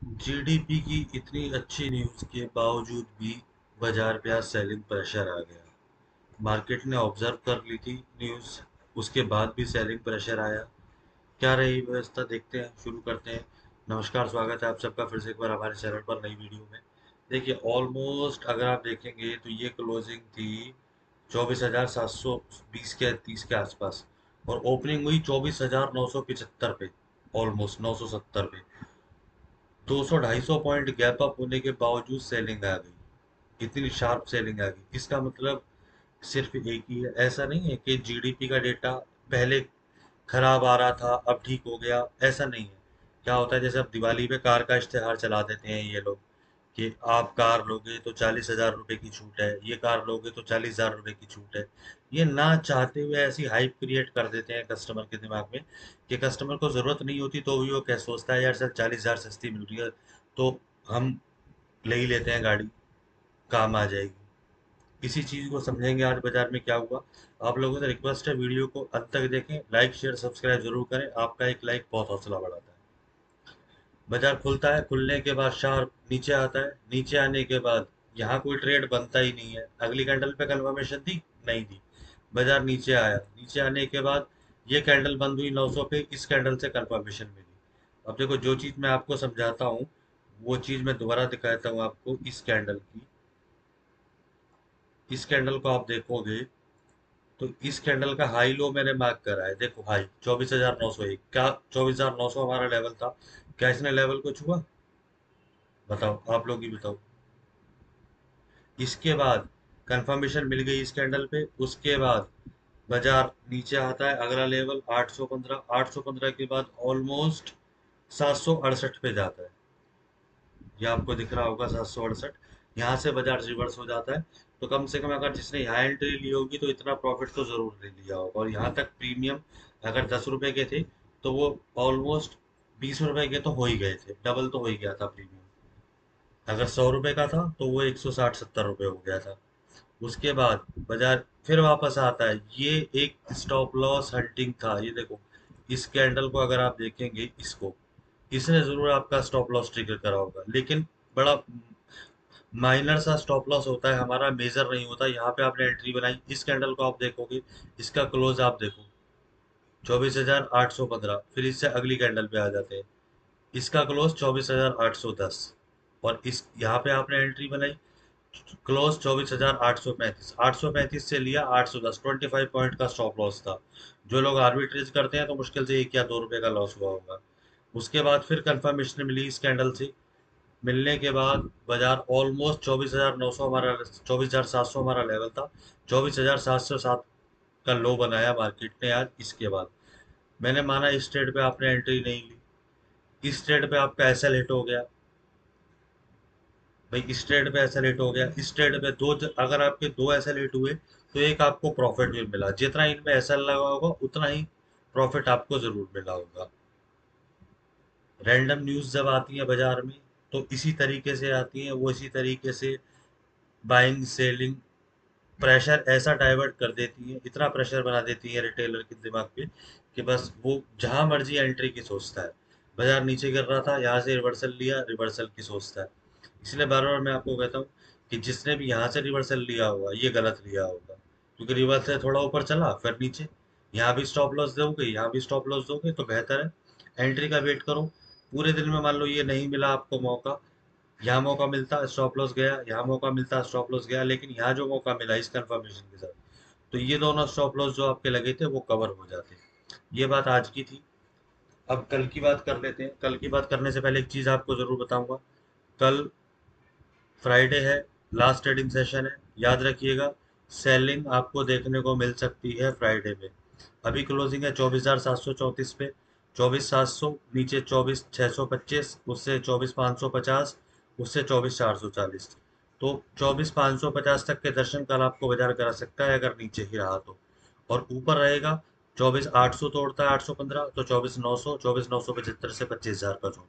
GDP की इतनी अच्छी न्यूज़ के बावजूद भी बाजार पे आज सेलिंग प्रेशर आ गया। मार्केट ने ऑब्जर्व कर ली थी न्यूज़, उसके बाद भी सेलिंग प्रेशर आया। क्या रही व्यवस्था, देखते हैं, शुरू करते हैं। नमस्कार, स्वागत है आप सबका फिर से एक बार हमारे चैनल पर नई वीडियो में। देखिए, ऑलमोस्ट अगर आप देखेंगे तो ये क्लोजिंग थी 24,720 के 30 के आसपास, और ओपनिंग हुई 24,975 पे, ऑलमोस्ट 970 पे। 200-250 पॉइंट गैप अप होने के बावजूद सेलिंग आ गई, इतनी शार्प सेलिंग आ गई। इसका मतलब सिर्फ एक ही है, ऐसा नहीं है कि जीडीपी का डेटा पहले खराब आ रहा था अब ठीक हो गया, ऐसा नहीं है। क्या होता है, जैसे अब दिवाली पे कार का इश्तेहार चला देते हैं ये लोग कि आप कार लोगे तो 40,000 रुपए की छूट है, ये कार लोगे तो 40,000 रुपए की छूट है। ये ना चाहते हुए ऐसी हाइप क्रिएट कर देते हैं कस्टमर के दिमाग में कि कस्टमर को जरूरत नहीं होती तो भी वो क्या सोचता है, यार सर 40,000 सस्ती मिल रही है तो हम ले ही लेते हैं गाड़ी, काम आ जाएगी। इसी चीज को समझेंगे आज बाजार में क्या हुआ। आप लोगों से रिक्वेस्ट है, वीडियो को अंत तक देखें, लाइक शेयर सब्सक्राइब जरूर करें, आपका एक लाइक बहुत हौसला बढ़ाता है। बाजार खुलता है, खुलने के बाद शार्प नीचे आता है, नीचे आने के बाद यहाँ कोई ट्रेड बनता ही नहीं है। अगली कैंडल पे कंफर्मेशन दी, नहीं दी, बाजार नीचे आया। नीचे आने के बाद ये कैंडल बंद हुई 900 पे, इस कैंडल से कंफर्मेशन मिली। अब देखो, जो चीज मैं आपको समझाता हूँ वो चीज मैं दोबारा दिखाता हूँ आपको। इस कैंडल की, इस कैंडल को आप देखोगे तो इस कैंडल का हाई लो मैंने मार्क करा है। देखो, हाई 24,901, क्या 24,900 हमारा लेवल था? क्या इसने लेवल को छुआ? बताओ, आप लोग ही बताओ। इसके बाद कंफर्मेशन मिल गई इस कैंडल पे, उसके बाद बाजार नीचे आता है, अगला लेवल 815, 815 के बाद ऑलमोस्ट 768 पे जाता है। ये आपको दिख रहा होगा 768। यहाँ से बाजार रिवर्स हो जाता है। तो कम से कम अगर जिसने यहाँ एंट्री ली होगी तो इतना प्रॉफिट तो जरूर ले लिया होगा। और यहाँ तक प्रीमियम अगर 10 रुपए के थे तो वो ऑलमोस्ट 20 रुपए के तो हो ही गए थे, डबल तो हो ही गया था प्रीमियम। अगर 100 रुपए का था तो वो 160-70 रुपए हो गया था। उसके बाद बाजार फिर वापस आता है। ये एक स्टॉप लॉस हंटिंग था, ये देखो। इस कैंडल को अगर आप देखेंगे, इसको, इसने जरूर आपका स्टॉप लॉस ट्रिगर करा होगा, लेकिन बड़ा माइनर सा स्टॉप लॉस होता है, हमारा मेजर नहीं होता। यहाँ पे आपने एंट्री बनाई, इस कैंडल को आप देखोगे, इसका क्लोज आप देखो 24,815। फिर इससे अगली कैंडल पे आ जाते हैं, इसका क्लोज 24,810। और इस यहाँ पे आपने एंट्री बनाई, क्लोज 24,835। 835 से लिया 810, 25 पॉइंट का स्टॉप लॉस था। जो लोग आर्बिट्रेज करते हैं तो मुश्किल से 1 या 2 रुपए का लॉस हुआ होगा। उसके बाद फिर कंफर्मेशन मिली इस कैंडल से, मिलने के बाद बाजार ऑलमोस्ट 24,900 हमारा, 24,700 हमारा लेवल था, 24,707 का लो बनाया मार्केट ने आज। इसके बाद मैंने माना इस ट्रेड पे आपने एंट्री नहीं ली, इस ट्रेड पे आपका एसएल हिट हो गया। भाई, इस ट्रेड पे एसएल हिट हो गया, इस ट्रेड पे अगर आपके दो एसएल हिट हुए तो एक आपको प्रॉफिट भी मिला। जितना इनमें एसएल लगा होगा उतना ही प्रॉफिट आपको जरूर मिला होगा। रैंडम न्यूज जब आती है बाजार में तो इसी तरीके से आती है, वो इसी तरीके से बाइंग सेलिंग प्रेशर ऐसा डाइवर्ट कर देती है, इतना प्रेशर बना देती है रिटेलर के दिमाग पे कि बस वो जहां मर्जी एंट्री की सोचता है। बाजार नीचे गिर रहा था, यहाँ से रिवर्सल लिया, रिवर्सल की सोचता है। इसलिए बार बार मैं आपको कहता हूँ कि जिसने भी यहाँ से रिवर्सल लिया होगा ये गलत लिया होगा, क्योंकि रिवर्सल थोड़ा ऊपर चला फिर नीचे, यहाँ भी स्टॉप लॉस दोगे, यहाँ भी स्टॉप लॉस दोगे तो बेहतर है एंट्री का वेट करो। पूरे दिन में मान लो ये नहीं मिला आपको मौका, यहाँ मौका मिलता स्टॉप लॉस गया, यहाँ मौका मिलता स्टॉप लॉस गया, लेकिन यहाँ जो मौका मिला इस कंफर्मेशन के साथ, तो ये दोनों स्टॉप लॉस जो आपके लगे थे वो कवर हो जाते। ये बात आज की थी। अब कल की बात कर लेते हैं। कल की बात करने से पहले एक चीज आपको जरूर बताऊंगा। कल फ्राइडे है, लास्ट ट्रेडिंग सेशन है, याद रखिएगा। सेलिंग आपको देखने को मिल सकती है फ्राइडे में। अभी क्लोजिंग है 24,734 पे, 24,700, नीचे 24,625, उससे 24,550, उससे 24,440। तो 24,550 तक के दर्शन कल आपको बाजार करा सकता है अगर नीचे ही रहा तो। और ऊपर रहेगा 24,800, तोड़ता है 815 तो 24,900, 24,975 से 25,000 का जोन।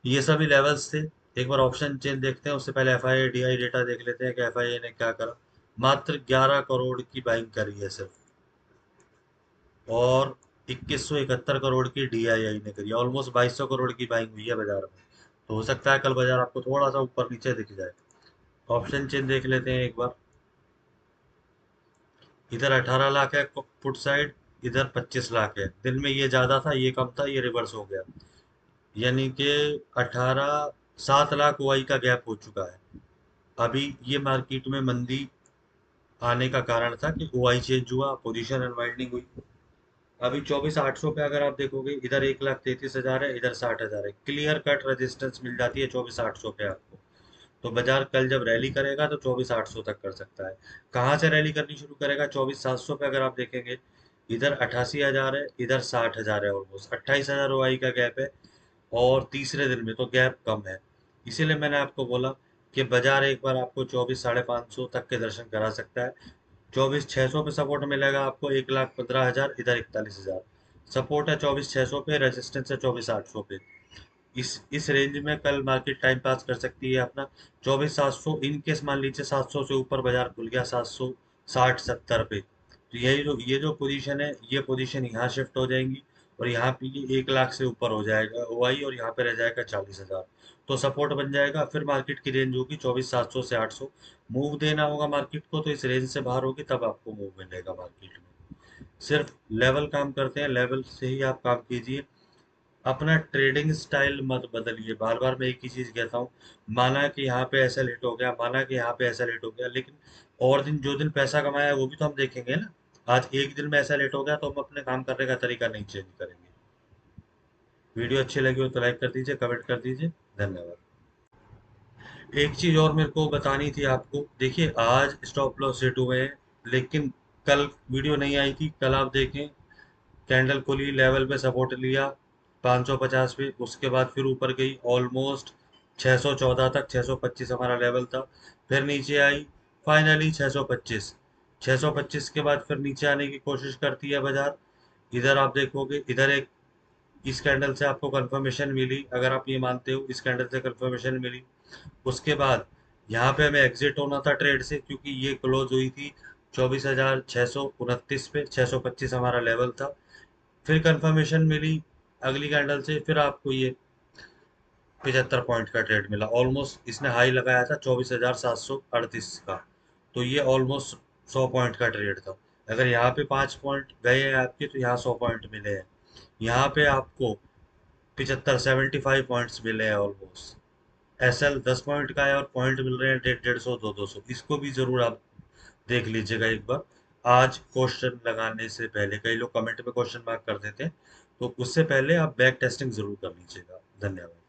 ये सभी लेवल्स थे। एक बार ऑप्शन चेन देखते हैं, उससे पहले F I D I data देख लेते हैं कि एफ आई ने क्या करा। मात्र 11 करोड़ की बाइंग करी है सिर्फ, और 2171 करोड़ की डीआईआई ने करी, ऑलमोस्ट 2200 करोड़ की बाइंग हुई है बाजार में। तो हो सकता है कल बाजार आपको थोड़ा सा ऊपर नीचे दिख जाए। ऑप्शन चेन देख लेते हैं एक बार। इधर 18 लाख है पुट साइड, इधर 25 लाख है। दिन में ये ज्यादा था, ये कम था, ये रिवर्स हो गया। यानी कि 18 7 लाख ओआई का गैप हो चुका है। अभी ये मार्केट में मंदी आने का कारण था कि ओआई चेंज हुआ, पोजीशन अनवाइंडिंग हुई। अभी 24,800 पे अगर आप देखोगे, इधर 1,33,000 है, इधर 60,000 है। क्लियर कट रेजिस्टेंस मिल जाती है 24,800 पे आपको। तो बाजार कल जब रैली करेगा तो 24,800 तक कर सकता है। कहाँ से रैली करनी शुरू करेगा? 24,700 पे अगर आप देखेंगे, इधर 88,000 है, इधर 60,000 है, ऑलमोस्ट 28,000 ओआई का गैप है। और तीसरे दिन में तो गैप कम है। इसीलिए मैंने आपको बोला कि बाजार एक बार आपको 24,550 तक के दर्शन करा सकता है। 24,600 पे सपोर्ट मिलेगा आपको, 1,15,000, इधर 41,000। सपोर्ट है 24,600 पे, रेजिस्टेंस है 24,800 पे। इस रेंज में कल मार्केट टाइम पास कर सकती है अपना। 24,700 इन केस मान लीजिए 700 से ऊपर बाजार खुल गया, 760-70 पे, तो ये जो पोजीशन है, ये पोजीशन यहाँ शिफ्ट हो जाएंगी। और यहाँ पे ये 1 लाख से ऊपर हो जाएगा ओआई, और यहाँ पे रह जाएगा 40,000। तो सपोर्ट बन जाएगा। फिर मार्केट की रेंज होगी 24,700 से 800। मूव देना होगा मार्केट को, तो इस रेंज से बाहर होगी तब आपको मूव मिलेगा मार्केट में। सिर्फ लेवल काम करते हैं, लेवल से ही आप काम कीजिए। अपना ट्रेडिंग स्टाइल मत बदलिए। बार बार मैं एक ही चीज कहता हूँ, माना कि यहाँ पे ऐसा लेट हो गया, माना कि यहाँ पे ऐसा लेट हो गया, लेकिन और दिन जो दिन पैसा कमाया है वो भी तो हम देखेंगे ना। आज एक दिन में ऐसा लेट हो गया तो हम अपने काम करने का तरीका नहीं चेंज करेंगे। वीडियो अच्छी लगी हो तो लाइक कर दीजिए, कमेंट कर दीजिए। धन्यवाद। एक चीज और मेरे को बतानी थी आपको, देखिए आज स्टॉप लॉस हिट हुए हैं, लेकिन कल वीडियो नहीं आई थी। कल आप देखें, कैंडल खुली, लेवल पे सपोर्ट लिया 550 पे, उसके बाद फिर ऊपर गई ऑलमोस्ट 614 तक, 625 हमारा लेवल था। फिर नीचे आई, फाइनली 625। 625 के बाद फिर नीचे आने की कोशिश करती है बाजार। इधर आप देखोगे, इधर एक इस कैंडल से आपको कंफर्मेशन मिली, अगर आप ये मानते हो इस कैंडल से कंफर्मेशन मिली। उसके बाद यहाँ पे हमें एग्जिट होना था ट्रेड से, क्योंकि ये क्लोज हुई थी 24,629 पे, 625 हमारा लेवल था। फिर कंफर्मेशन मिली अगली कैंडल से, फिर आपको ये 75 पॉइंट का ट्रेड मिला। ऑलमोस्ट इसने हाई लगाया था 24,738 का। तो ये ऑलमोस्ट 100 पॉइंट का ट्रेड था। अगर यहाँ पे 5 पॉइंट गए हैं आपके, तो यहाँ 100 पॉइंट मिले हैं। यहाँ पे आपको 75 पॉइंट्स मिले हैं ऑलमोस्ट। एसएल 10 पॉइंट का है, और पॉइंट मिल रहे हैं 150, 200। इसको भी जरूर आप देख लीजिएगा एक बार। आज क्वेश्चन लगाने से पहले, कई लोग कमेंट में क्वेश्चन मार्क कर देते हैं, तो उससे पहले आप बैक टेस्टिंग जरूर कर लीजिएगा। धन्यवाद।